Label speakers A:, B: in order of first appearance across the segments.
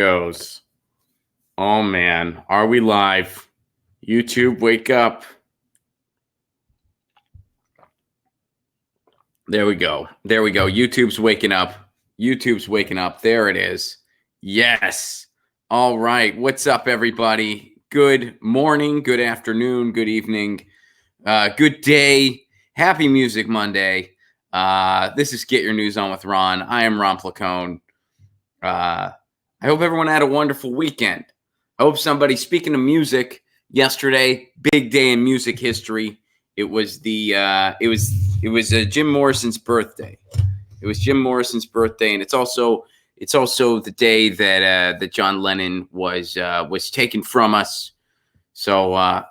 A: Goes. Oh man, are we live? YouTube, wake up. There we go. YouTube's waking up. There it is. Yes. All right. What's up, everybody? Good morning, good afternoon, good evening, good day. Happy Music Monday. This is Get Your News On with Ron. I am Ron Placone. I hope everyone had a wonderful weekend. I hope somebody, speaking of music, yesterday, big day in music history. It was Jim Morrison's birthday. It was Jim Morrison's birthday, and it's also the day that John Lennon was taken from us. So a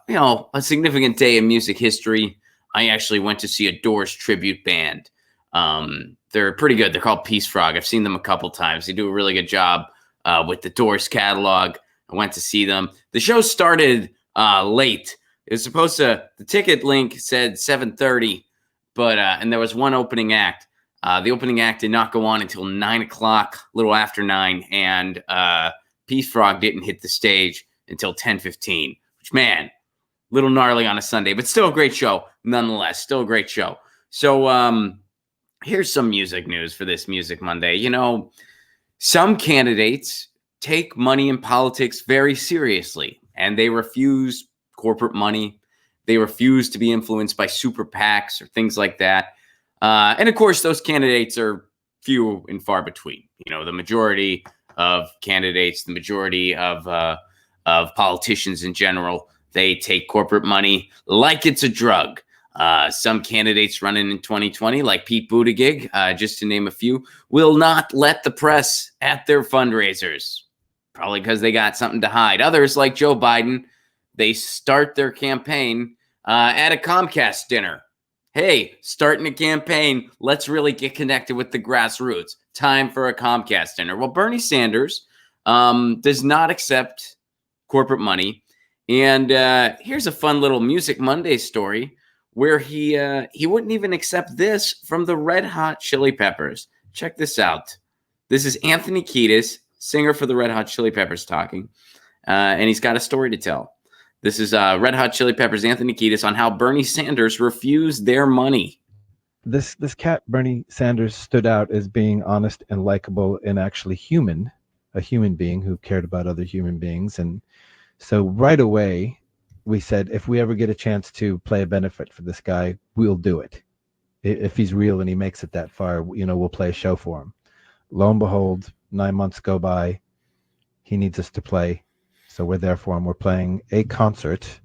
A: significant day in music history. I actually went to see a Doors tribute band. They're pretty good. They're called Peace Frog. I've seen them a couple times. They do a really good job with the Doors catalog. I went to see them. The show started late. It was supposed to. The ticket link said 7:30, but and there was one opening act. The opening act did not go on until 9 o'clock, a little after 9, and Peace Frog didn't hit the stage until 10:15. Which, man, a little gnarly on a Sunday, but still a great show nonetheless. Still a great show. So here's some music news for this Music Monday. You know, some candidates take money in politics very seriously, and they refuse corporate money. They refuse to be influenced by super PACs or things like that. And of course, those candidates are few and far between. You know, the majority of candidates, the majority of politicians in general, they take corporate money like it's a drug. Some candidates running in 2020, like Pete Buttigieg, just to name a few, will not let the press at their fundraisers, probably because they got something to hide. Others, like Joe Biden, they start their campaign at a Comcast dinner. Hey, starting a campaign, let's really get connected with the grassroots. Time for a Comcast dinner. Well, Bernie Sanders does not accept corporate money. And here's a fun little Music Monday story where he wouldn't even accept this from the Red Hot Chili Peppers. Check this out. This is Anthony Kiedis, singer for the Red Hot Chili Peppers, talking, and he's got a story to tell. This is Red Hot Chili Peppers' Anthony Kiedis on how Bernie Sanders refused their money.
B: This cat, Bernie Sanders, stood out as being honest and likable and actually human, a human being who cared about other human beings. And so right away, we said, if we ever get a chance to play a benefit for this guy, we'll do it. If he's real and he makes it that far, you know, we'll play a show for him. Lo and behold, 9 months go by. He needs us to play. So we're there for him. We're playing a concert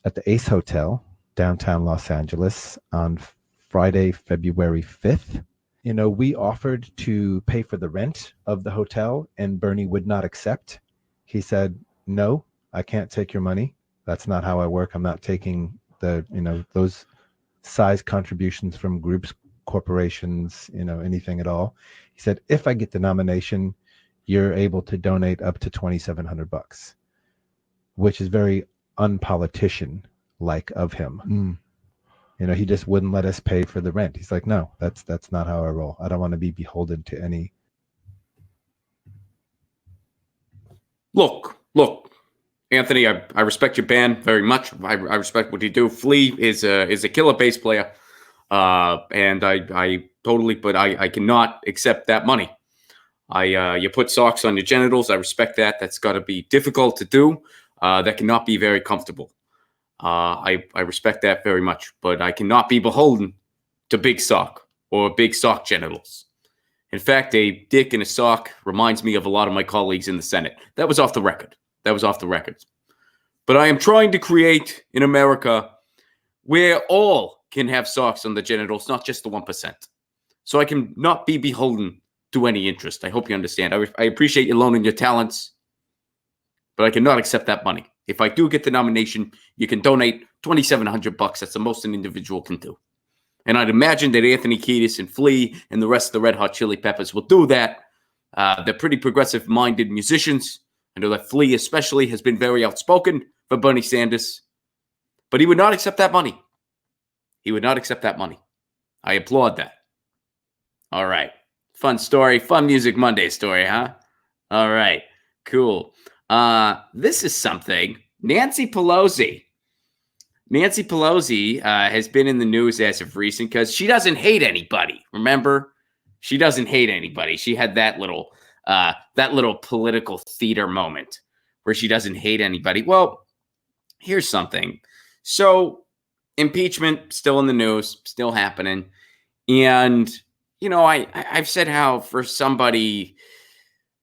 B: at the Ace Hotel, downtown Los Angeles, on Friday, February 5th. You know, we offered to pay for the rent of the hotel, and Bernie would not accept. He said, no, I can't take your money. That's not how I work. I'm not taking those size contributions from groups, corporations, anything at all. He said, if I get the nomination, you're able to donate up to $2,700, which is very unpolitician-like of him. He just wouldn't let us pay for the rent. He's like, no, that's not how I roll. I don't want to be beholden to any.
A: Look, Anthony, I respect your band very much. I respect what you do. Flea is a killer bass player, and I totally, but I cannot accept that money. You put socks on your genitals. I respect that. That's got to be difficult to do. That cannot be very comfortable. I respect that very much, but I cannot be beholden to big sock or big sock genitals. In fact, a dick in a sock reminds me of a lot of my colleagues in the Senate. That was off the record. But I am trying to create in America where all can have socks on the genitals, not just the 1%. So I can not be beholden to any interest. I hope you understand. I appreciate you loaning your talents, but I cannot accept that money. If I do get the nomination, you can donate $2,700. That's the most an individual can do. And I'd imagine that Anthony Kiedis and Flea and the rest of the Red Hot Chili Peppers will do that. They're pretty progressive-minded musicians. I know that Flea especially has been very outspoken for Bernie Sanders. But he would not accept that money. I applaud that. All right. Fun story. Fun Music Monday story, huh? All right. Cool. This is something. Nancy Pelosi has been in the news as of recent because she doesn't hate anybody. Remember, she doesn't hate anybody. She had that little political theater moment where she doesn't hate anybody. Well, here's something. So impeachment still in the news, still happening, and I've said how for somebody.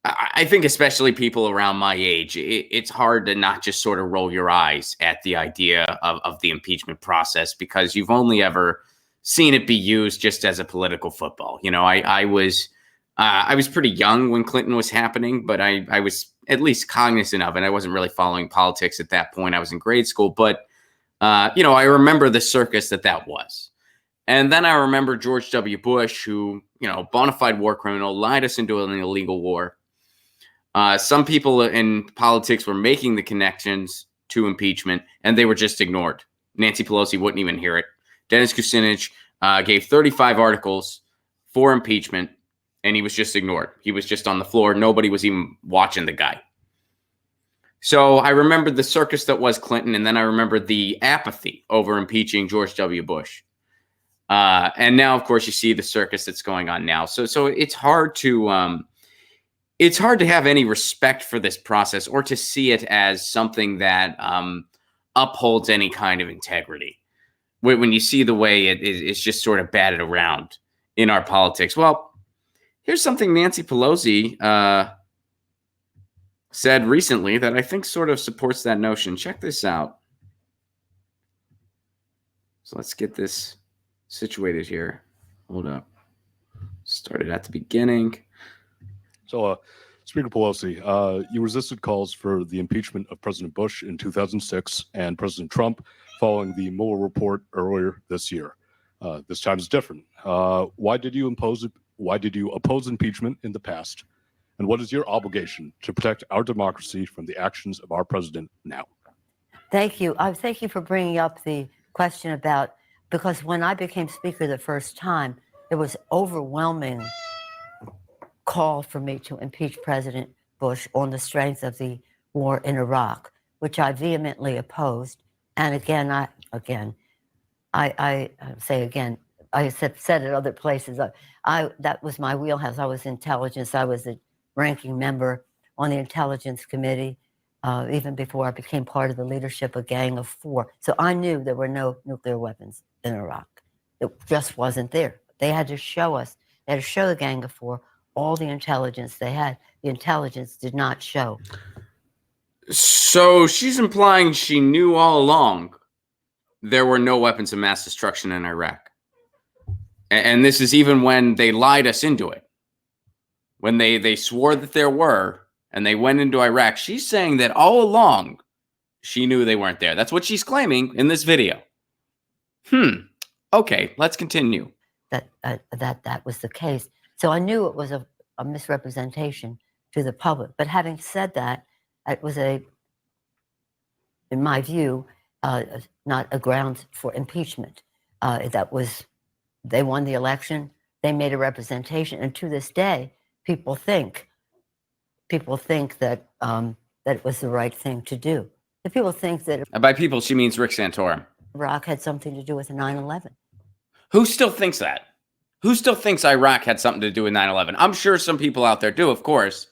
A: I think especially people around my age, it's hard to not just sort of roll your eyes at the idea of the impeachment process because you've only ever seen it be used just as a political football. I was pretty young when Clinton was happening, but I was at least cognizant of it. I wasn't really following politics at that point. I was in grade school, but I remember the circus that was. And then I remember George W. Bush, who, bona fide war criminal, lied us into an illegal war. Some people in politics were making the connections to impeachment, and they were just ignored. Nancy Pelosi wouldn't even hear it. Dennis Kucinich gave 35 articles for impeachment, and he was just ignored. He was just on the floor. Nobody was even watching the guy. So I remember the circus that was Clinton, and then I remember the apathy over impeaching George W. Bush. And now, of course, you see the circus that's going on now. So it's hard to have any respect for this process or to see it as something that upholds any kind of integrity. When you see the way it's just sort of batted around in our politics. Well, here's something Nancy Pelosi said recently that I think sort of supports that notion. Check this out. So let's get this situated here. Hold up. Started at the beginning.
C: So, Speaker Pelosi, you resisted calls for the impeachment of President Bush in 2006 and President Trump following the Mueller report earlier this year. This time is different. Why did you oppose impeachment in the past? And what is your obligation to protect our democracy from the actions of our president now?
D: Thank you. Thank you for bringing up the question about, because when I became Speaker the first time, there was overwhelming call for me to impeach President Bush on the strength of the war in Iraq, which I vehemently opposed. And again, I said at other places, that was my wheelhouse. I was intelligence. I was the ranking member on the Intelligence Committee, even before I became part of the leadership of Gang of Four. So I knew there were no nuclear weapons in Iraq. It just wasn't there. They had to show us, they had to show the Gang of Four all the intelligence they had. The intelligence did not show.
A: So she's implying she knew all along there were no weapons of mass destruction in Iraq. And this is even when they lied us into it. When they swore that there were, and they went into Iraq, she's saying that all along she knew they weren't there. That's what she's claiming in this video. Okay, let's continue.
D: That was the case. So I knew it was a misrepresentation to the public. But having said that, it was in my view, not a grounds for impeachment. They won the election. They made a representation, and to this day, people think that that it was the right thing to do. The people think that
A: by people, she means Rick Santorum.
D: Iraq had something to do with 9/11.
A: Who still thinks that? Who still thinks Iraq had something to do with 9/11? I'm sure some people out there do, of course.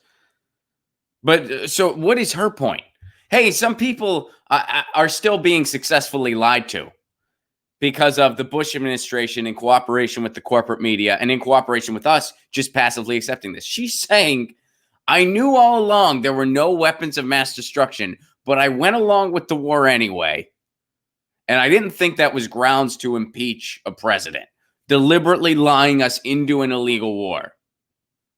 A: But so what is her point? Hey, some people are still being successfully lied to because of the Bush administration in cooperation with the corporate media and in cooperation with us just passively accepting this. She's saying, I knew all along there were no weapons of mass destruction, but I went along with the war anyway. And I didn't think that was grounds to impeach a president, deliberately lying us into an illegal war.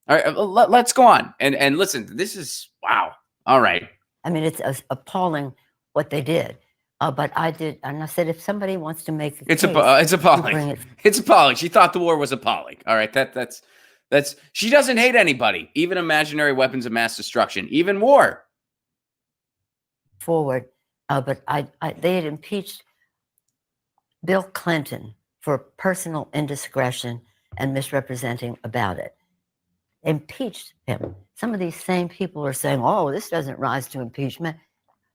A: All right, let's go on. And listen, this is, wow. All right.
D: I mean, it's appalling what they did. But I did, and I said, if somebody wants to make a
A: it's
D: case,
A: appalling. It's appalling. She thought the war was appalling. All right, that's she doesn't hate anybody, even imaginary weapons of mass destruction, even war.
D: Forward, but they had impeached Bill Clinton for personal indiscretion and misrepresenting about it. impeached him. Some of these same people are saying, "Oh, this doesn't rise to impeachment."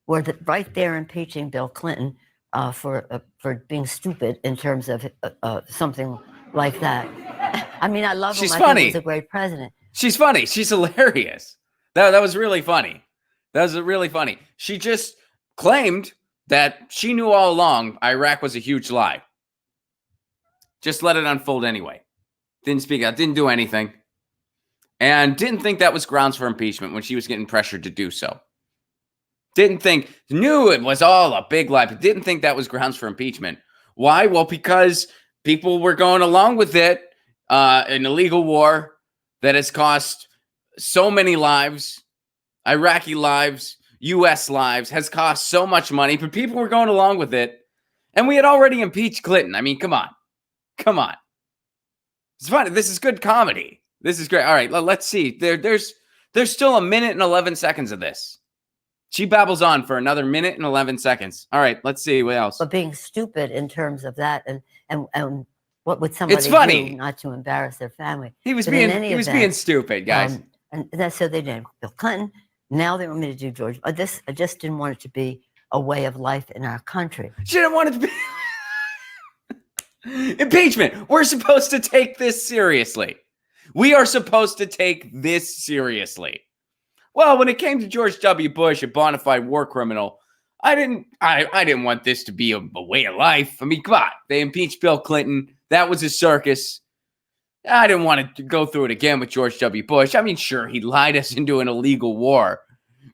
D: Were right there impeaching Bill Clinton for being stupid in terms of something like that. I mean, I love him.
A: She's
D: I
A: funny.
D: think he was a great president.
A: She's funny. She's hilarious. That was really funny. That was really funny. She just claimed that she knew all along Iraq was a huge lie. Just let it unfold anyway. Didn't speak out, didn't do anything. And didn't think that was grounds for impeachment when she was getting pressured to do so. Knew it was all a big lie, but didn't think that was grounds for impeachment. Why? Well, because people were going along with it. An illegal war that has cost so many lives, Iraqi lives, U.S. lives, has cost so much money, but people were going along with it. And we had already impeached Clinton. I mean, come on. Come on. It's funny. This is good comedy. This is great. All right, let's see. There's still a minute and 11 seconds of this. She babbles on for another minute and 11 seconds. All right, let's see. What else?
D: But being stupid in terms of that and what would somebody do not to embarrass their family?
A: He was being stupid, guys.
D: And that's so they did Bill Clinton. Now they want me to do George. I just didn't want it to be a way of life in our country.
A: She didn't want it to be impeachment. We're supposed to take this seriously. We are supposed to take this seriously. Well, when it came to George W. Bush, a bona fide war criminal, I didn't want this to be a way of life. I mean, come on. They impeached Bill Clinton. That was a circus. I didn't want to go through it again with George W. Bush. I mean, sure, he lied us into an illegal war.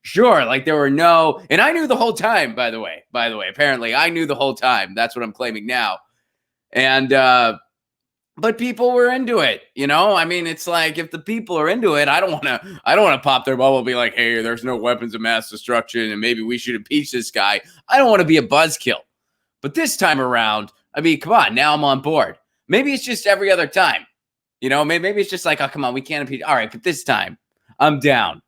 A: Sure, like there were no, and I knew the whole time, by the way, apparently I knew the whole time. That's what I'm claiming now. And, but people were into it, you know? I mean, it's like if the people are into it, I don't want to pop their bubble and be like, hey, there's no weapons of mass destruction and maybe we should impeach this guy. I don't want to be a buzzkill. But this time around, I mean, come on, now I'm on board. Maybe it's just every other time. You know, maybe it's just like, oh, come on, we can't impeach. All right, but this time, I'm down.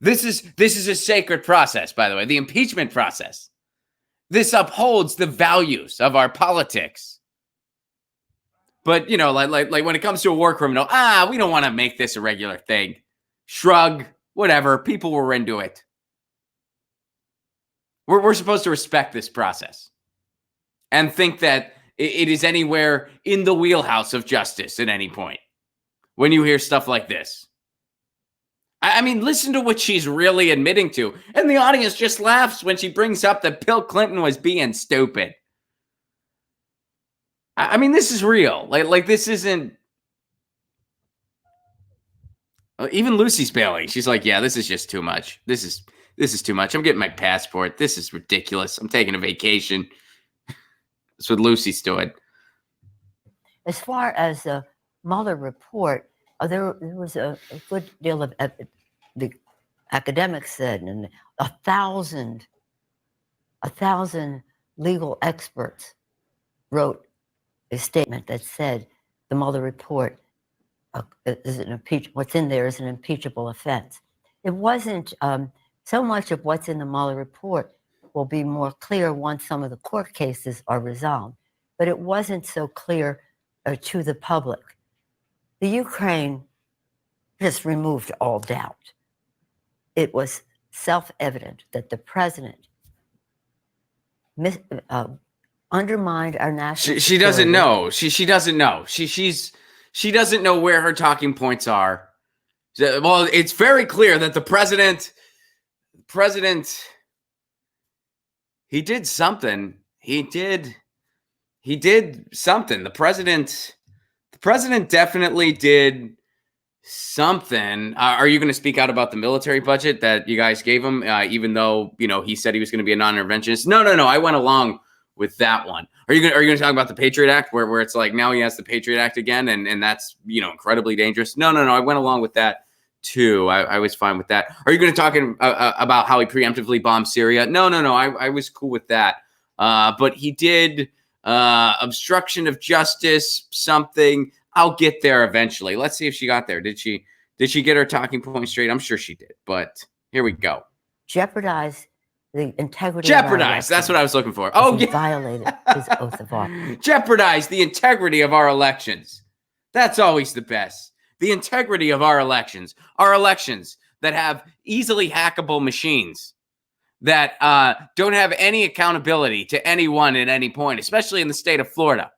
A: This is a sacred process, by the way, the impeachment process. This upholds the values of our politics. But, you know, like when it comes to a war criminal, we don't want to make this a regular thing. Shrug, whatever. People were into it. We're supposed to respect this process and think that it is anywhere in the wheelhouse of justice at any point when you hear stuff like this. I mean, listen to what she's really admitting to. And the audience just laughs when she brings up that Bill Clinton was being stupid. I mean, this is real. Like this isn't... Even Lucy's bailing. She's like, yeah, this is just too much. This is too much. I'm getting my passport. This is ridiculous. I'm taking a vacation. That's what Lucy's doing.
D: As far as the Mueller report, there was a good deal of the academics said, and 1,000 legal experts wrote a statement that said the Mueller report is an what's in there is an impeachable offense. It wasn't so much of what's in the Mueller report will be more clear once some of the court cases are resolved, but it wasn't so clear to the public. The Ukraine just removed all doubt. It was self-evident that the president undermined our national
A: She doesn't know. She doesn't know. She doesn't know where her talking points are. Well, it's very clear that the president, he did something. He did something. The president definitely did something. Are you going to speak out about the military budget that you guys gave him, even though, you know, he said he was going to be a non-interventionist? No. I went along with that one. Are you going to talk about the Patriot Act where it's like now he has the Patriot Act again and that's, you know, incredibly dangerous? No. I went along with that too. I was fine with that. Are you going to talk about how he preemptively bombed Syria? No. I was cool with that. But he did obstruction of justice, something. I'll get there eventually. Let's see if she got there. Did she get her talking point straight? I'm sure she did. But here we go.
D: Jeopardize the integrity.
A: Jeopardize. That's what I was looking for. Oh,
D: yeah. Violated his oath of office.
A: Jeopardize the integrity of our elections. That's always the best. the integrity of our elections that have easily hackable machines that don't have any accountability to anyone at any point, especially in the state of Florida,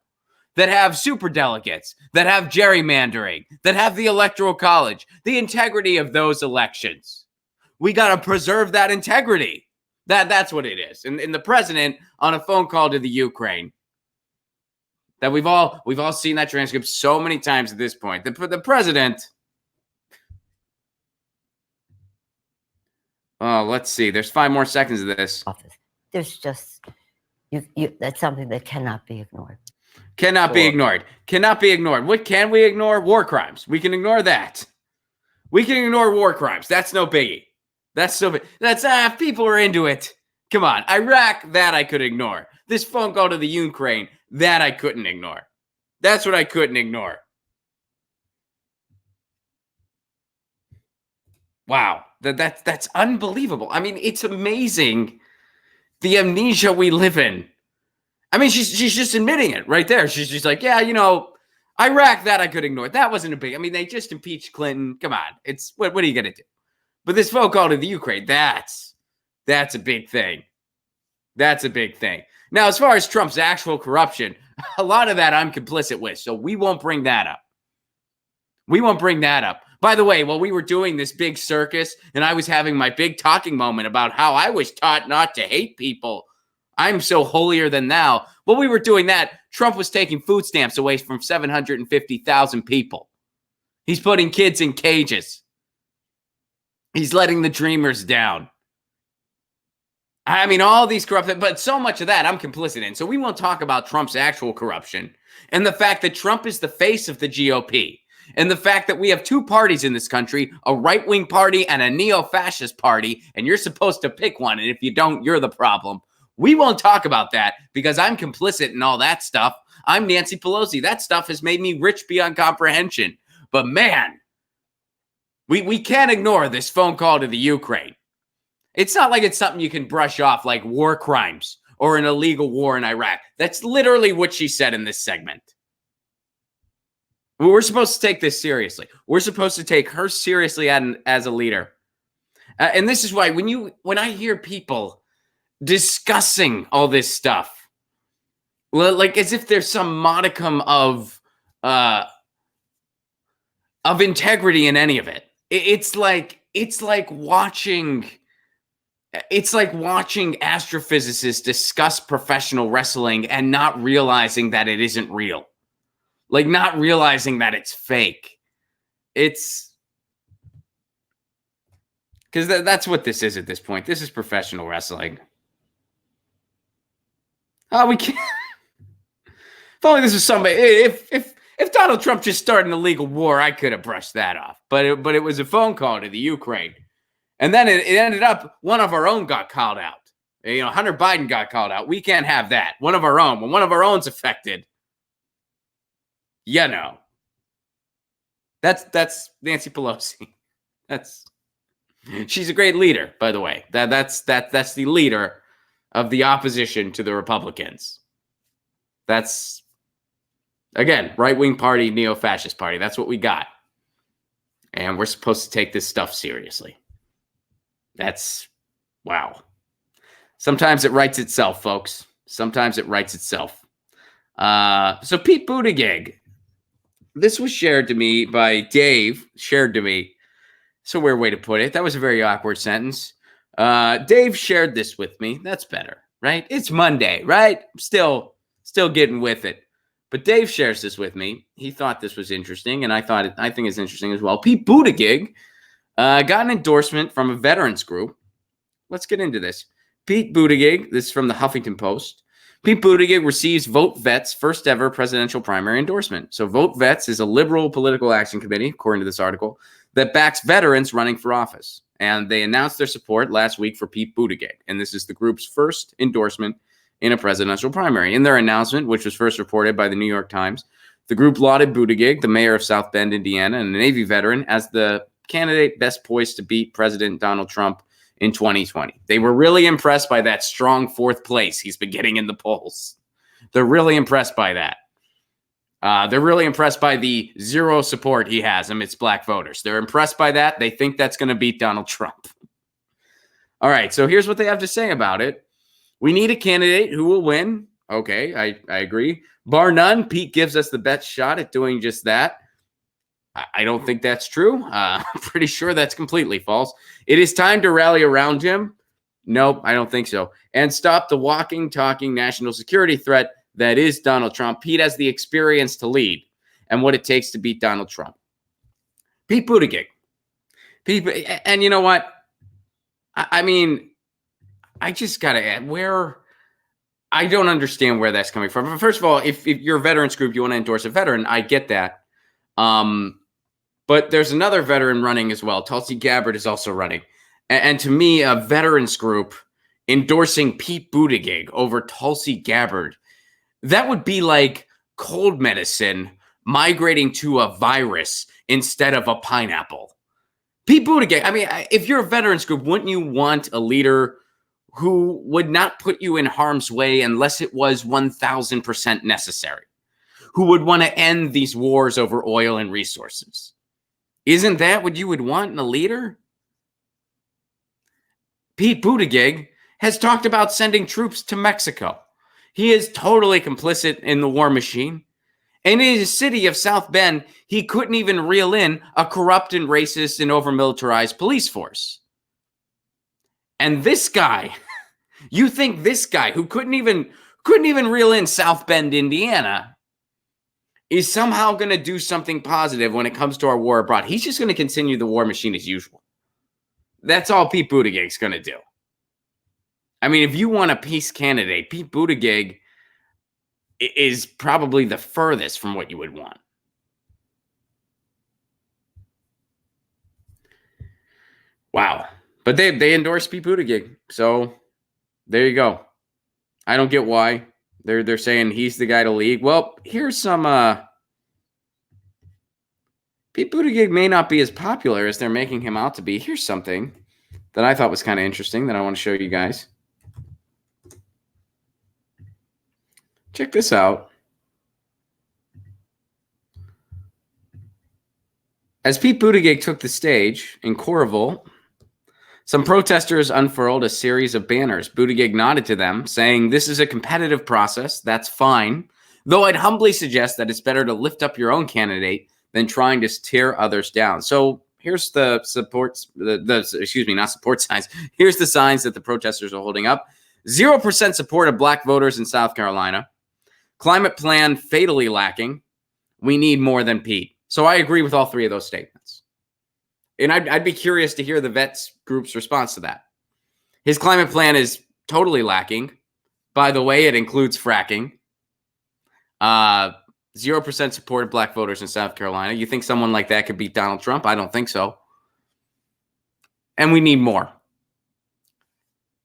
A: that have super delegates, that have gerrymandering, that have the Electoral College, the integrity of those elections. We got to preserve that integrity. That's what it is. And the president on a phone call to the Ukraine, that we've all seen that transcript so many times at this point. The president. Oh, let's see. There's 5 more seconds of this.
D: There's just that's something that cannot be ignored.
A: Cannot be ignored. Cannot be ignored. What can we ignore? War crimes. We can ignore that. We can ignore war crimes. That's no biggie. That's so big. That's people are into it. Come on. Iraq, that I could ignore. This phone call to the Ukraine, that I couldn't ignore. That's what I couldn't ignore. Wow. That's unbelievable. I mean, it's amazing the amnesia we live in. I mean, she's just admitting it right there. She's just like, yeah, Iraq, that I could ignore. That wasn't a big. I mean, they just impeached Clinton. Come on. It's what are you going to do? But this phone call to the Ukraine, that's a big thing. That's a big thing. Now, as far as Trump's actual corruption, a lot of that I'm complicit with. So we won't bring that up. We won't bring that up. By the way, while we were doing this big circus and I was having my big talking moment about how I was taught not to hate people, I'm so holier than thou. While we were doing that, Trump was taking food stamps away from 750,000 people. He's putting kids in cages. He's letting the dreamers down. I mean, all these corrupt, but so much of that I'm complicit in. So we won't talk about Trump's actual corruption and the fact that Trump is the face of the GOP and the fact that we have 2 parties in this country, a right-wing party and a neo-fascist party, and you're supposed to pick one. And if you don't, you're the problem. We won't talk about that because I'm complicit in all that stuff. I'm Nancy Pelosi. That stuff has made me rich beyond comprehension. But man, we can't ignore this phone call to the Ukraine. It's not like it's something you can brush off like war crimes or an illegal war in Iraq. That's literally what she said in this segment. We're supposed to take this seriously. We're supposed to take her seriously as a leader. And this is why when I hear people discussing all this stuff, like as if there's some modicum of integrity in any of it. It's like watching astrophysicists discuss professional wrestling and not realizing that it isn't real. Like not realizing that it's fake. It's because that's what this is at this point. This is professional wrestling. Oh, we can't. If only this was somebody. If Donald Trump just started an illegal war, I could have brushed that off. But it was a phone call to the Ukraine, and then it ended up one of our own got called out. Hunter Biden got called out. We can't have that. One of our own. When one of our own's affected, that's Nancy Pelosi. She's a great leader, by the way. That's the leader of the opposition to the Republicans. That's, again, right-wing party, neo-fascist party. That's what we got. And we're supposed to take this stuff seriously. That's, wow. Sometimes it writes itself, folks. Sometimes it writes itself. So Pete Buttigieg, this was shared to me by Dave, shared to me. It's a weird way to put it. That was a very awkward sentence. Dave shared this with me. That's better, right? It's Monday, right? Still getting with it. But Dave shares this with me. He thought this was interesting, and I think it's interesting as well. Pete Buttigieg got an endorsement from a veterans group. Let's get into this. Pete Buttigieg, this is from the Huffington Post. Pete Buttigieg receives Vote Vets' first ever presidential primary endorsement. So Vote Vets is a liberal political action committee, according to this article, that backs veterans running for office. And they announced their support last week for Pete Buttigieg. And this is the group's first endorsement in a presidential primary. In their announcement, which was first reported by the New York Times, the group lauded Buttigieg, the mayor of South Bend, Indiana, and a Navy veteran, as the candidate best poised to beat President Donald Trump in 2020. They were really impressed by that strong 4th place he's been getting in the polls. They're really impressed by that. They're really impressed by the zero support he has amidst black voters. They're impressed by that. They think that's going to beat Donald Trump. All right, so here's what they have to say about it. We need a candidate who will win. Okay, I agree. Bar none, Pete gives us the best shot at doing just that. I don't think that's true. I'm pretty sure that's completely false. It is time to rally around him. Nope, I don't think so. And stop the walking, talking national security threat that is Donald Trump. Pete has the experience to lead and what it takes to beat Donald Trump. Pete Buttigieg. And you know what? I mean, I just got to add where I don't understand where that's coming from. First of all, if you're a veterans group, you want to endorse a veteran. I get that. But there's another veteran running as well. Tulsi Gabbard is also running. And to me, a veterans group endorsing Pete Buttigieg over Tulsi Gabbard, that would be like cold medicine migrating to a virus instead of a pineapple. Pete Buttigieg, I mean, if you're a veterans group, wouldn't you want a leader who would not put you in harm's way unless it was 1,000% necessary? Who would want to end these wars over oil and resources? Isn't that what you would want in a leader? Pete Buttigieg has talked about sending troops to Mexico. He is totally complicit in the war machine. And in his city of South Bend, he couldn't even reel in a corrupt and racist and over-militarized police force. And this guy, you think this guy who couldn't even reel in South Bend, Indiana, is somehow going to do something positive when it comes to our war abroad? He's just going to continue the war machine as usual. That's all Pete Buttigieg's going to do. I mean, if you want a peace candidate, Pete Buttigieg is probably the furthest from what you would want. Wow. But they endorsed Pete Buttigieg. So there you go. I don't get why. They're saying he's the guy to lead. Well, here's some Pete Buttigieg may not be as popular as they're making him out to be. Here's something that I thought was kind of interesting that I want to show you guys. Check this out. As Pete Buttigieg took the stage in Coralville, some protesters unfurled a series of banners. Buttigieg nodded to them, saying, "This is a competitive process. That's fine. Though I'd humbly suggest that it's better to lift up your own candidate than trying to tear others down." So here's the supports, not support signs. Here's the signs that the protesters are holding up. 0% support of black voters in South Carolina. Climate plan fatally lacking. We need more than Pete. So I agree with all three of those statements. And I'd be curious to hear the vets group's response to that. His climate plan is totally lacking. By the way, it includes fracking. 0% support of black voters in South Carolina. You think someone like that could beat Donald Trump? I don't think so. And we need more.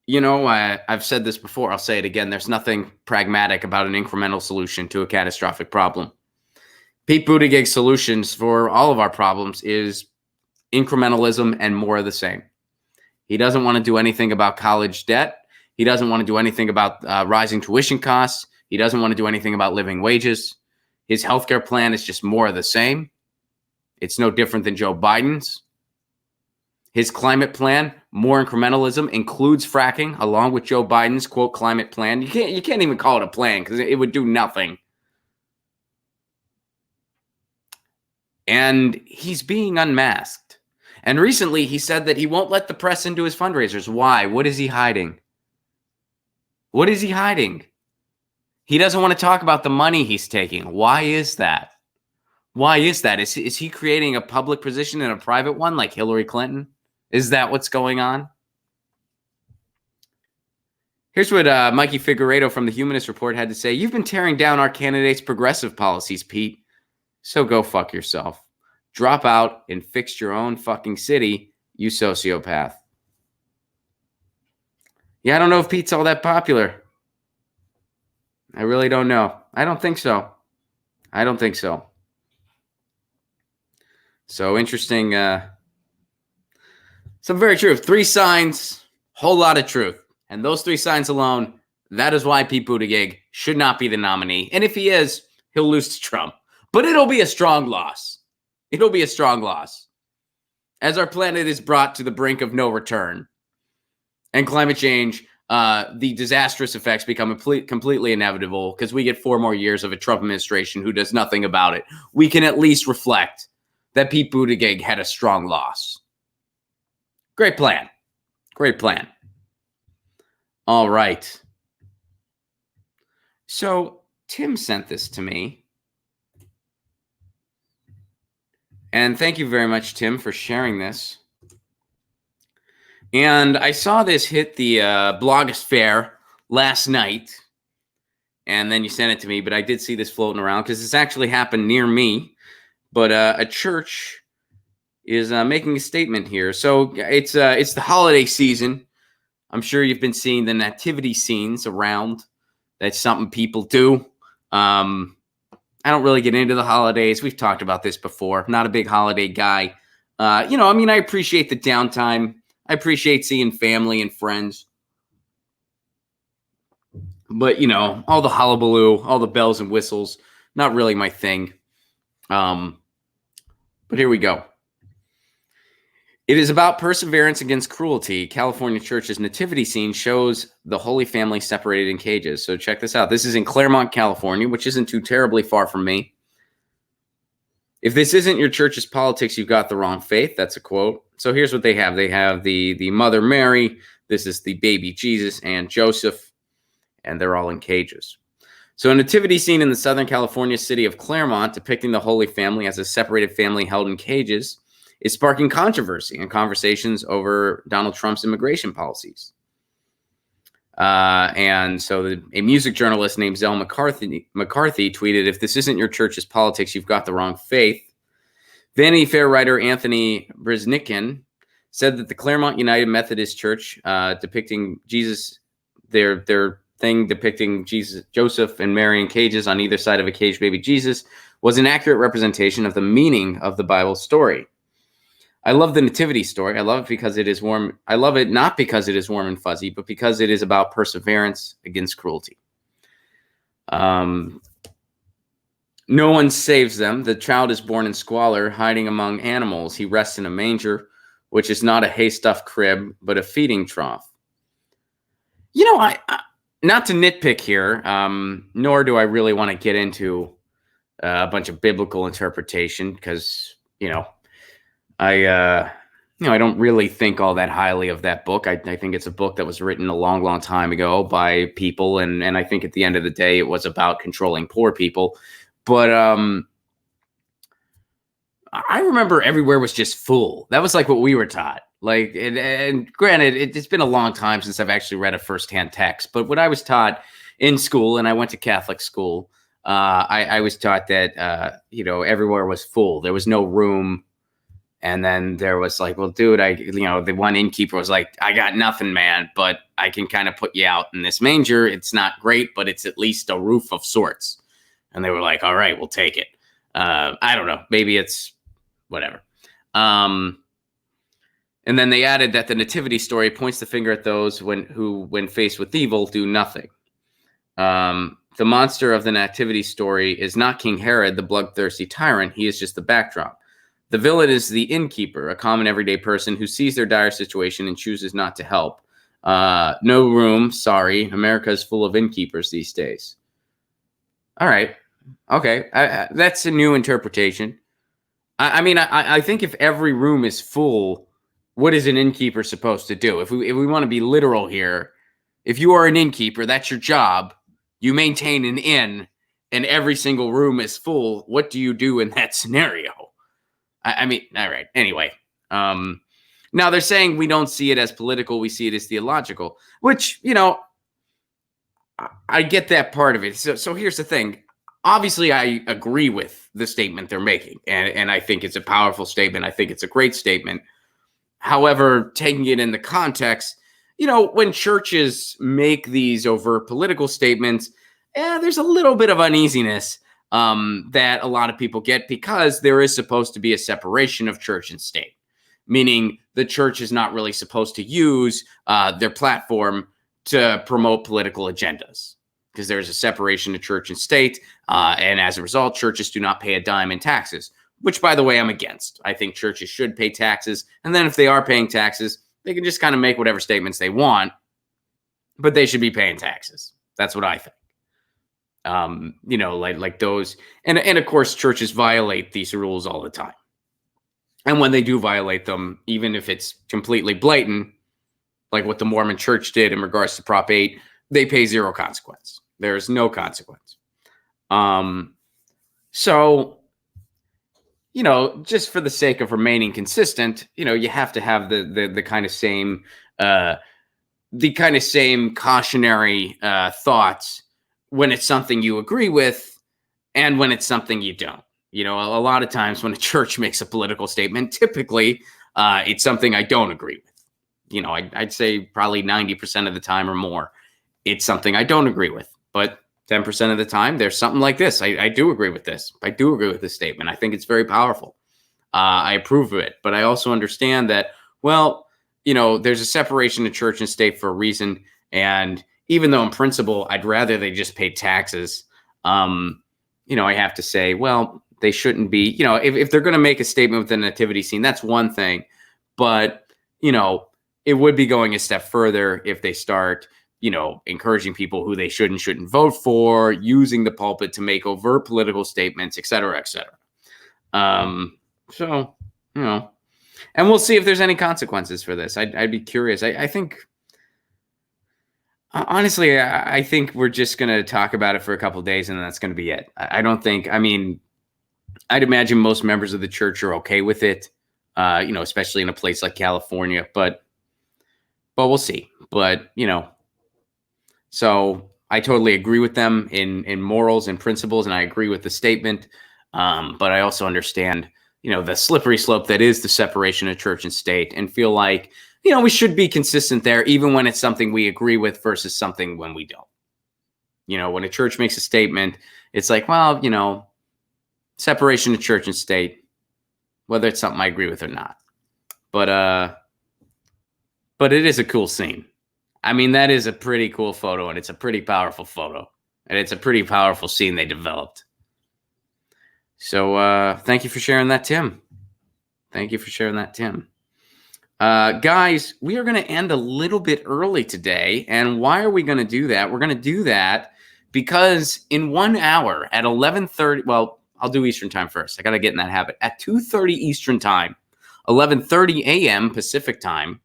A: You know, I've said this before. I'll say it again. There's nothing pragmatic about an incremental solution to a catastrophic problem. Pete Buttigieg's solutions for all of our problems is incrementalism and more of the same. He doesn't want to do anything about college debt. He doesn't want to do anything about rising tuition costs. He doesn't want to do anything about living wages. His healthcare plan is just more of the same. It's no different than Joe Biden's. His climate plan, more incrementalism, includes fracking, along with Joe Biden's quote climate plan. You can't even call it a plan because it would do nothing. And he's being unmasked. And recently he said that he won't let the press into his fundraisers. Why? What is he hiding? What is he hiding? He doesn't want to talk about the money he's taking. Why is that? Why is that? Is he creating a public position and a private one like Hillary Clinton? Is that what's going on? Here's what Mikey Figueredo from the Humanist Report had to say. "You've been tearing down our candidates' progressive policies, Pete. So go fuck yourself. Drop out and fix your own fucking city, you sociopath." Yeah, I don't know if Pete's all that popular. I really don't know. I don't think so. I don't think so. So interesting. Some very true. 3 signs, whole lot of truth. And those 3 signs alone, that is why Pete Buttigieg should not be the nominee. And if he is, he'll lose to Trump. But it'll be a strong loss. It'll be a strong loss as our planet is brought to the brink of no return. And climate change, the disastrous effects become completely inevitable because we get 4 more years of a Trump administration who does nothing about it. We can at least reflect that Pete Buttigieg had a strong loss. Great plan. Great plan. All right. So Tim sent this to me. And thank you very much, Tim, for sharing this. And I saw this hit the blogosphere last night. And then you sent it to me, but I did see this floating around because this actually happened near me. But a church is making a statement here. So it's the holiday season. I'm sure you've been seeing the nativity scenes around. That's something people do. I don't really get into the holidays. We've talked about this before. Not a big holiday guy. I appreciate the downtime. I appreciate seeing family and friends. But, all the hullabaloo, all the bells and whistles, not really my thing. But here we go. It is about perseverance against cruelty. California church's nativity scene shows the Holy Family separated in cages. So check this out. This is in Claremont, California, which isn't too terribly far from me. If this isn't your church's politics, you've got the wrong faith. That's a quote. So here's what they have. They have the Mother Mary. This is the baby Jesus and Joseph, and they're all in cages. So a nativity scene in the Southern California city of Claremont depicting the Holy Family as a separated family held in cages is sparking controversy and conversations over Donald Trump's immigration policies. And so a music journalist named Zell McCarthy tweeted, if this isn't your church's politics, you've got the wrong faith. Vanity Fair writer Anthony Briznikin said that the Claremont United Methodist Church depicting Jesus, their thing depicting Jesus, Joseph and Mary in cages on either side of a caged baby Jesus was an accurate representation of the meaning of the Bible story. I love the nativity story. I love it because it is warm. I love it not because it is warm and fuzzy, but because it is about perseverance against cruelty. No one saves them. The child is born in squalor, hiding among animals. He rests in a manger, which is not a hay-stuffed crib, but a feeding trough. I not to nitpick here, nor do I really want to get into a bunch of biblical interpretation because, I don't really think all that highly of that book. I think it's a book that was written a long, long time ago by people. And I think at the end of the day, it was about controlling poor people. But I remember everywhere was just full. That was like what we were taught. Like, and granted, it's been a long time since I've actually read a firsthand text. But what I was taught in school, and I went to Catholic school, I was taught that, everywhere was full. There was no room. And then there was like, well, dude, the one innkeeper was like, I got nothing, man, but I can kind of put you out in this manger. It's not great, but it's at least a roof of sorts. And they were like, all right, we'll take it. I don't know. Maybe it's whatever. And then they added that the nativity story points the finger at those who, when faced with evil, do nothing. The monster of the nativity story is not King Herod, the bloodthirsty tyrant. He is just the backdrop. The villain is the innkeeper, a common everyday person who sees their dire situation and chooses not to help. No room, sorry. America is full of innkeepers these days. All right. Okay. That's a new interpretation. I think if every room is full, what is an innkeeper supposed to do? If we want to be literal here, if you are an innkeeper, that's your job. You maintain an inn and every single room is full. What do you do in that scenario? All right. Anyway, now they're saying we don't see it as political. We see it as theological, which, I get that part of it. So here's the thing. Obviously, I agree with the statement they're making, and I think it's a powerful statement. I think it's a great statement. However, taking it in the context, when churches make these overt political statements, there's a little bit of uneasiness that a lot of people get because there is supposed to be a separation of church and state, meaning the church is not really supposed to use their platform to promote political agendas. because there's a separation of church and state. And as a result, churches do not pay a dime in taxes, which, by the way, I'm against. I think churches should pay taxes. And then if they are paying taxes, they can just kind of make whatever statements they want, but they should be paying taxes. That's what I think. Like those. And of course, churches violate these rules all the time. And when they do violate them, even if it's completely blatant, like what the Mormon Church did in regards to Prop 8, they pay zero consequence. There's no consequence. So, just for the sake of remaining consistent, you have to have the kind of same cautionary thoughts when it's something you agree with and when it's something you don't. A lot of times when a church makes a political statement, typically it's something I don't agree with. I'd say probably 90% of the time or more, it's something I don't agree with. But 10% of the time, there's something like this. I do agree with this. I do agree with this statement. I think it's very powerful. I approve of it. But I also understand that, there's a separation of church and state for a reason. And even though in principle, I'd rather they just pay taxes, I have to say, well, they shouldn't be, if they're going to make a statement with the nativity scene, that's one thing. But, it would be going a step further if they start, encouraging people who they shouldn't vote for, using the pulpit to make overt political statements, et cetera, et cetera. And we'll see if there's any consequences for this. I'd be curious. I think, honestly, I think we're just going to talk about it for a couple of days and that's going to be it. I'd imagine most members of the church are okay with it, especially in a place like California, but we'll see. But, so I totally agree with them in morals and principles, and I agree with the statement. But I also understand, the slippery slope that is the separation of church and state, and feel like, we should be consistent there, even when it's something we agree with versus something when we don't. When a church makes a statement, it's like, well, separation of church and state, whether it's something I agree with or not. But it is a cool scene. That is a pretty cool photo, and it's a pretty powerful photo, and it's a pretty powerful scene they developed. So thank you for sharing that, Tim. Guys, we are going to end a little bit early today. And why are we going to do that? We're going to do that because in 1 hour at 11:30, well, I'll do Eastern time first. I got to get in that habit. At 2:30 Eastern time, 11:30 a.m. Pacific time,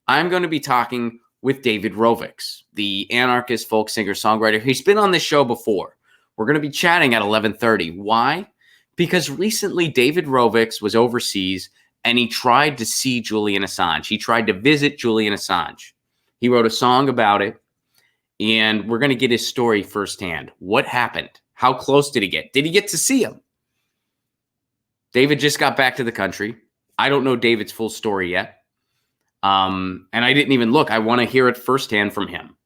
A: I'm going to be talking with David Rovics, the anarchist folk singer-songwriter. He's been on this show before. We're going to be chatting at 11:30. Why? Because recently David Rovics was overseas and he tried to see Julian Assange. He tried to visit Julian Assange. He wrote a song about it, and we're going to get his story firsthand. What happened? How close did he get? Did he get to see him? David just got back to the country. I don't know David's full story yet. And I didn't even look. I want to hear it firsthand from him.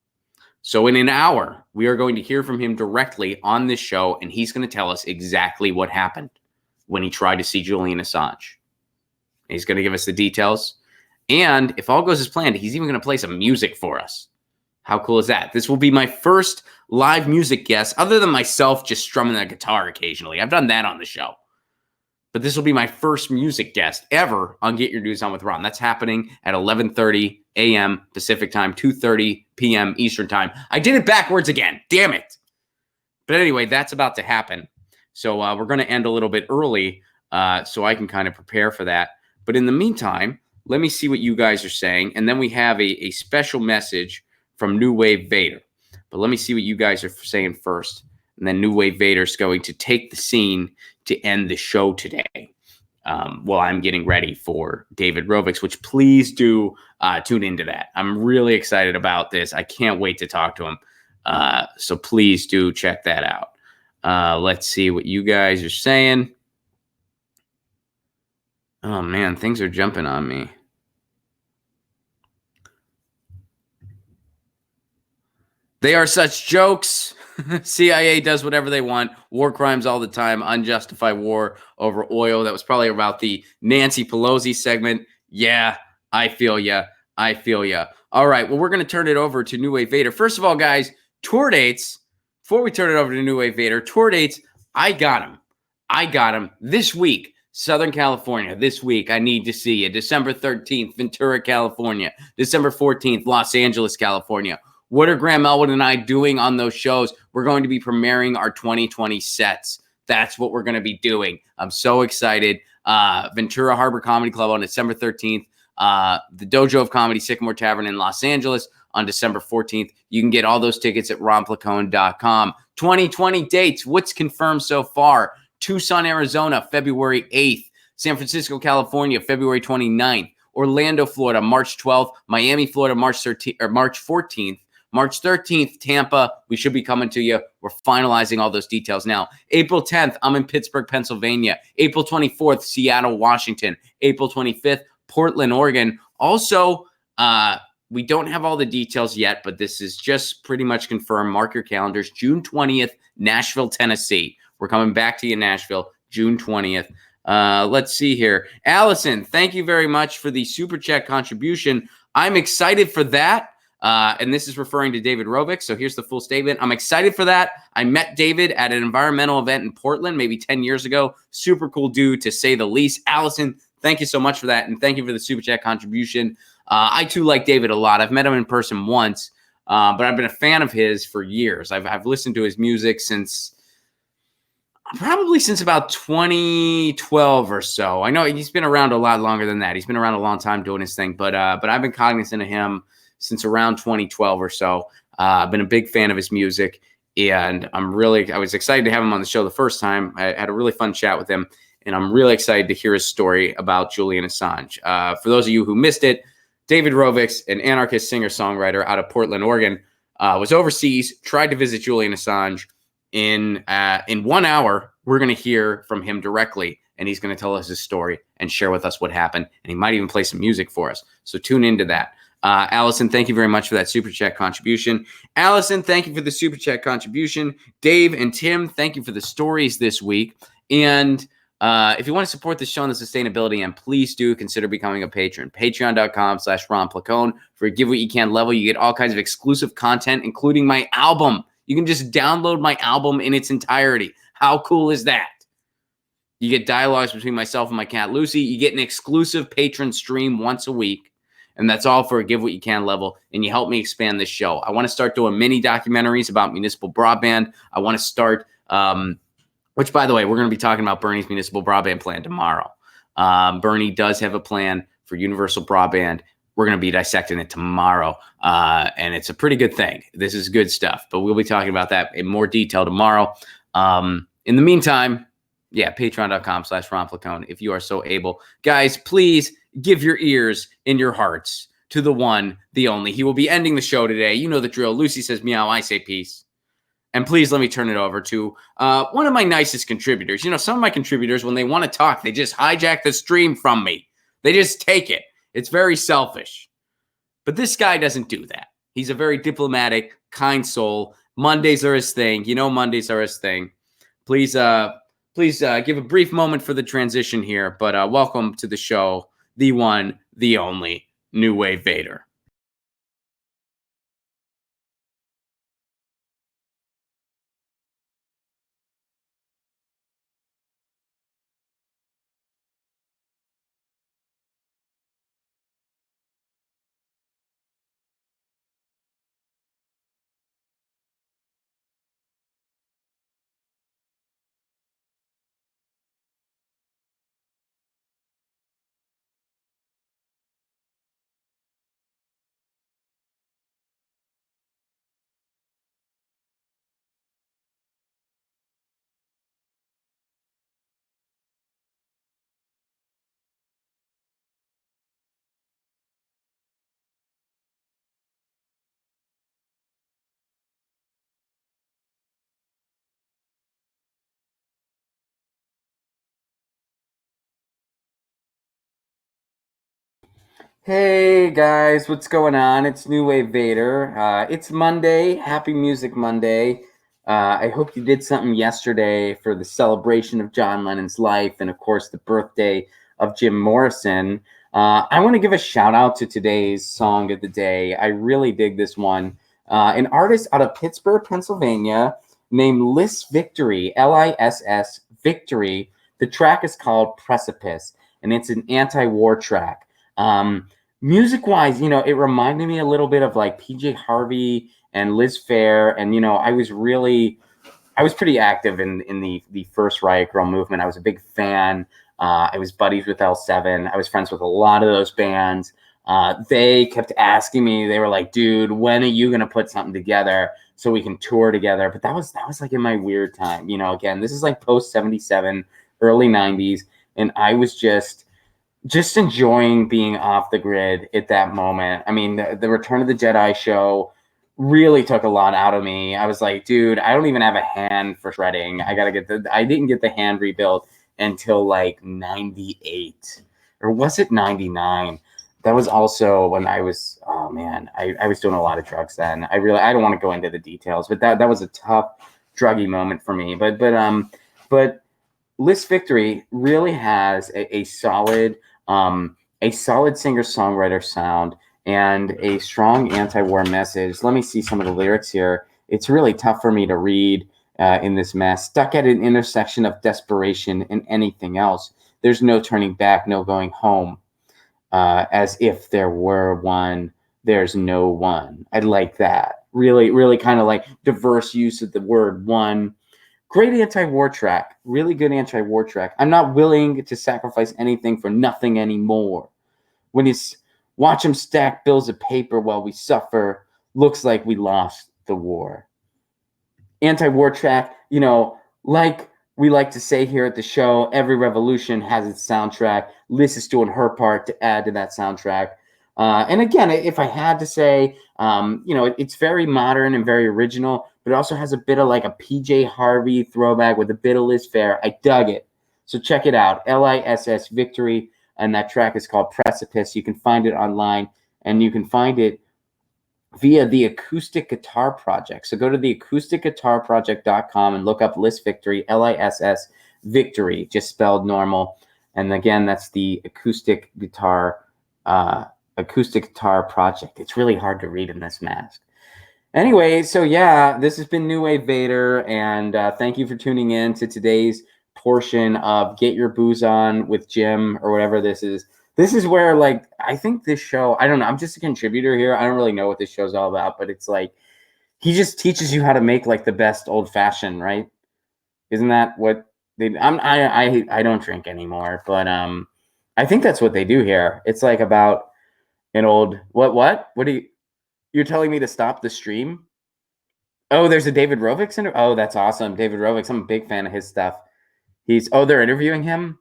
A: So in an hour, we are going to hear from him directly on this show, and he's going to tell us exactly what happened when he tried to see Julian Assange. He's going to give us the details. And if all goes as planned, he's even going to play some music for us. How cool is that? This will be my first live music guest, other than myself just strumming the guitar occasionally. I've done that on the show. But this will be my first music guest ever on Get Your News On with Ron. That's happening at 11:30 a.m. Pacific time, 2:30 p.m. Eastern time. I did it backwards again. Damn it. But anyway, that's about to happen. So we're going to end a little bit early so I can kind of prepare for that. But in the meantime, let me see what you guys are saying. And then we have a special message from New Wave Vader. But let me see what you guys are saying first. And then New Wave Vader is going to take the scene to end the show today while I'm getting ready for David Rovics, which please do tune into that. I'm really excited about this. I can't wait to talk to him. So please do check that out. Let's see what you guys are saying. Oh, man, things are jumping on me. They are such jokes. CIA does whatever they want. War crimes all the time. Unjustified war over oil. That was probably about the Nancy Pelosi segment. Yeah, I feel ya. All right, well, we're going to turn it over to New Wave Vader. First of all, guys, Tour dates, before we turn it over to New Wave Vader, tour dates, I got them this week. Southern California, this week, I need to see you. December 13th, Ventura, California. December 14th, Los Angeles, California. What are Graham Elwood and I doing on those shows? We're going to be premiering our 2020 sets. That's what we're going to be doing. I'm so excited. Ventura Harbor Comedy Club on December 13th. The Dojo of Comedy, Sycamore Tavern in Los Angeles on December 14th. You can get all those tickets at ronplacone.com. 2020 dates, what's confirmed so far? Tucson, Arizona, February 8th. San Francisco, California, February 29th. Orlando, Florida, March 12th. Miami, Florida, March 14th. March 13th, Tampa. We should be coming to you. We're finalizing all those details now. April 10th, I'm in Pittsburgh, Pennsylvania. April 24th, Seattle, Washington. April 25th, Portland, Oregon. Also, we don't have all the details yet, but this is just pretty much confirmed. Mark your calendars. June 20th, Nashville, Tennessee. We're coming back to you, Nashville, June 20th. Let's see here. Allison, thank you very much for the Super Chat contribution. I'm excited for that. And this is referring to David Rovick. So here's the full statement. I'm excited for that. I met David at an environmental event in Portland maybe 10 years ago. Super cool dude, to say the least. Allison, thank you so much for that. And thank you for the Super Chat contribution. I, too, like David a lot. I've met him in person once, but I've been a fan of his for years. I've listened to his music since about 2012 or so. I know he's been around a lot longer than that. He's been around a long time doing his thing, but I've been cognizant of him since around 2012 or so. I've been a big fan of his music, and I was excited to have him on the show the first time. I had a really fun chat with him, and I'm really excited to hear his story about Julian Assange. For those of you who missed it, David Rovick, an anarchist singer-songwriter out of Portland, Oregon, was overseas, tried to visit Julian Assange. In 1 hour, we're going to hear from him directly, and he's going to tell us his story and share with us what happened, and he might even play some music for us. So tune into that. Allison, thank you very much for that Super Chat contribution. Allison, thank you for the Super Chat contribution. Dave and Tim, thank you for the stories this week. And if you want to support the show and the sustainability, and please do consider becoming a patron. Patreon.com/Ron Placone. For a Give What You Can level, you get all kinds of exclusive content, including my album. You can just download my album in its entirety. How cool is that? You get dialogues between myself and my cat, Lucy. You get an exclusive patron stream once a week. And that's all for a Give What You Can level. And you help me expand this show. I want to start doing mini documentaries about municipal broadband. I want to start, which, by the way, we're going to be talking about Bernie's municipal broadband plan tomorrow. Bernie does have a plan for universal broadband. We're going to be dissecting it tomorrow. And it's a pretty good thing. This is good stuff. But we'll be talking about that in more detail tomorrow. In the meantime, yeah, patreon.com/Ron Placone, if you are so able. Guys, please give your ears and your hearts to the one, the only. He will be ending the show today. You know the drill. Lucy says meow, I say peace. And please let me turn it over to one of my nicest contributors. You know, some of my contributors, when they want to talk, they just hijack the stream from me. They just take it. It's very selfish. But this guy doesn't do that. He's a very diplomatic, kind soul. Mondays are his thing. You know Mondays are his thing. Please give a brief moment for the transition here. But welcome to the show, the one, the only, New Wave Vader. Hey guys, what's going on? It's New Wave Vader. It's Monday. Happy Music Monday. I hope you did something yesterday for the celebration of John Lennon's life and, of course, the birthday of Jim Morrison. I want to give a shout out to today's song of the day. I really dig this one. an artist out of Pittsburgh, Pennsylvania, named Liss Victory, Liss Victory. The track is called Precipice, and it's an anti-war track. Music-wise, it reminded me a little bit of like PJ Harvey and Liz Phair, and I was pretty active in the first Riot Grrrl movement. I was a big fan. I was buddies with L7. I was friends with a lot of those bands. They kept asking me. They were like, "Dude, when are you gonna put something together so we can tour together?" But that was like in my weird time. Again, this is like post 77, early 90s, and I was just enjoying being off the grid at that moment. I mean, the Return of the Jedi show really took a lot out of me. I was like, dude, I don't even have a hand for shredding. I didn't get the hand rebuilt until like 98, or was it 99? That was also when I was, oh man, I was doing a lot of drugs then. I don't want to go into the details, but that was a tough druggy moment for me. But Liss Victory really has a solid singer-songwriter sound and a strong anti-war message. Let me see some of the lyrics here. It's really tough for me to read in this mess. Stuck at an intersection of desperation and anything else. There's no turning back, no going home. As if there were one, there's no one. I like that. Really, really kind of like diverse use of the word one. Great anti-war track. Really good anti-war track. I'm not willing to sacrifice anything for nothing anymore. When you watch them stack bills of paper while we suffer, looks like we lost the war. Anti-war track, like we like to say here at the show, every revolution has its soundtrack. Liz is doing her part to add to that soundtrack. And again, if I had to say, it's very modern and very original, but it also has a bit of like a PJ Harvey throwback with a bit of Liz Phair. I dug it. So check it out, Liss Victory, and that track is called Precipice. You can find it online, and you can find it via the Acoustic Guitar Project. So go to the acousticguitarproject.com and look up Liss Victory, Liss Victory, just spelled normal. And again, that's the Acoustic Guitar Project. It's really hard to read in this mask. Anyway, so yeah, this has been New Wave Vader, and thank you for tuning in to today's portion of Get Your Booze On with Jim, or whatever this is. This is where, like, I think this show, I don't know, I'm just a contributor here. I don't really know what this show's all about, but it's like, he just teaches you how to make like the best old fashioned, right? Isn't that what they, I don't drink anymore, but I think that's what they do here. It's like about an old, what are you're telling me to stop the stream? Oh, there's a David Rovix interview. Oh, that's awesome. David Rovix, I'm a big fan of his stuff. They're interviewing him?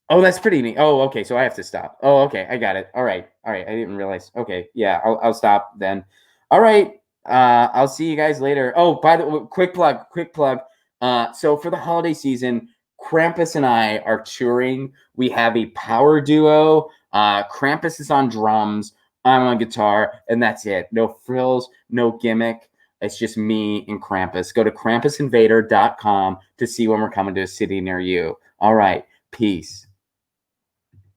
A: Oh, that's pretty neat. Oh, okay. So I have to stop. Oh, okay. I got it. All right. I didn't realize. Okay. Yeah, I'll stop then. All right. I'll see you guys later. Oh, by the way, quick plug. So for the holiday season, Krampus and I are touring. We have a power duo. Krampus is on drums. I'm on guitar, and that's it. No frills, no gimmick. It's just me and Krampus. Go to krampusinvader.com to see when we're coming to a city near you. All right. Peace.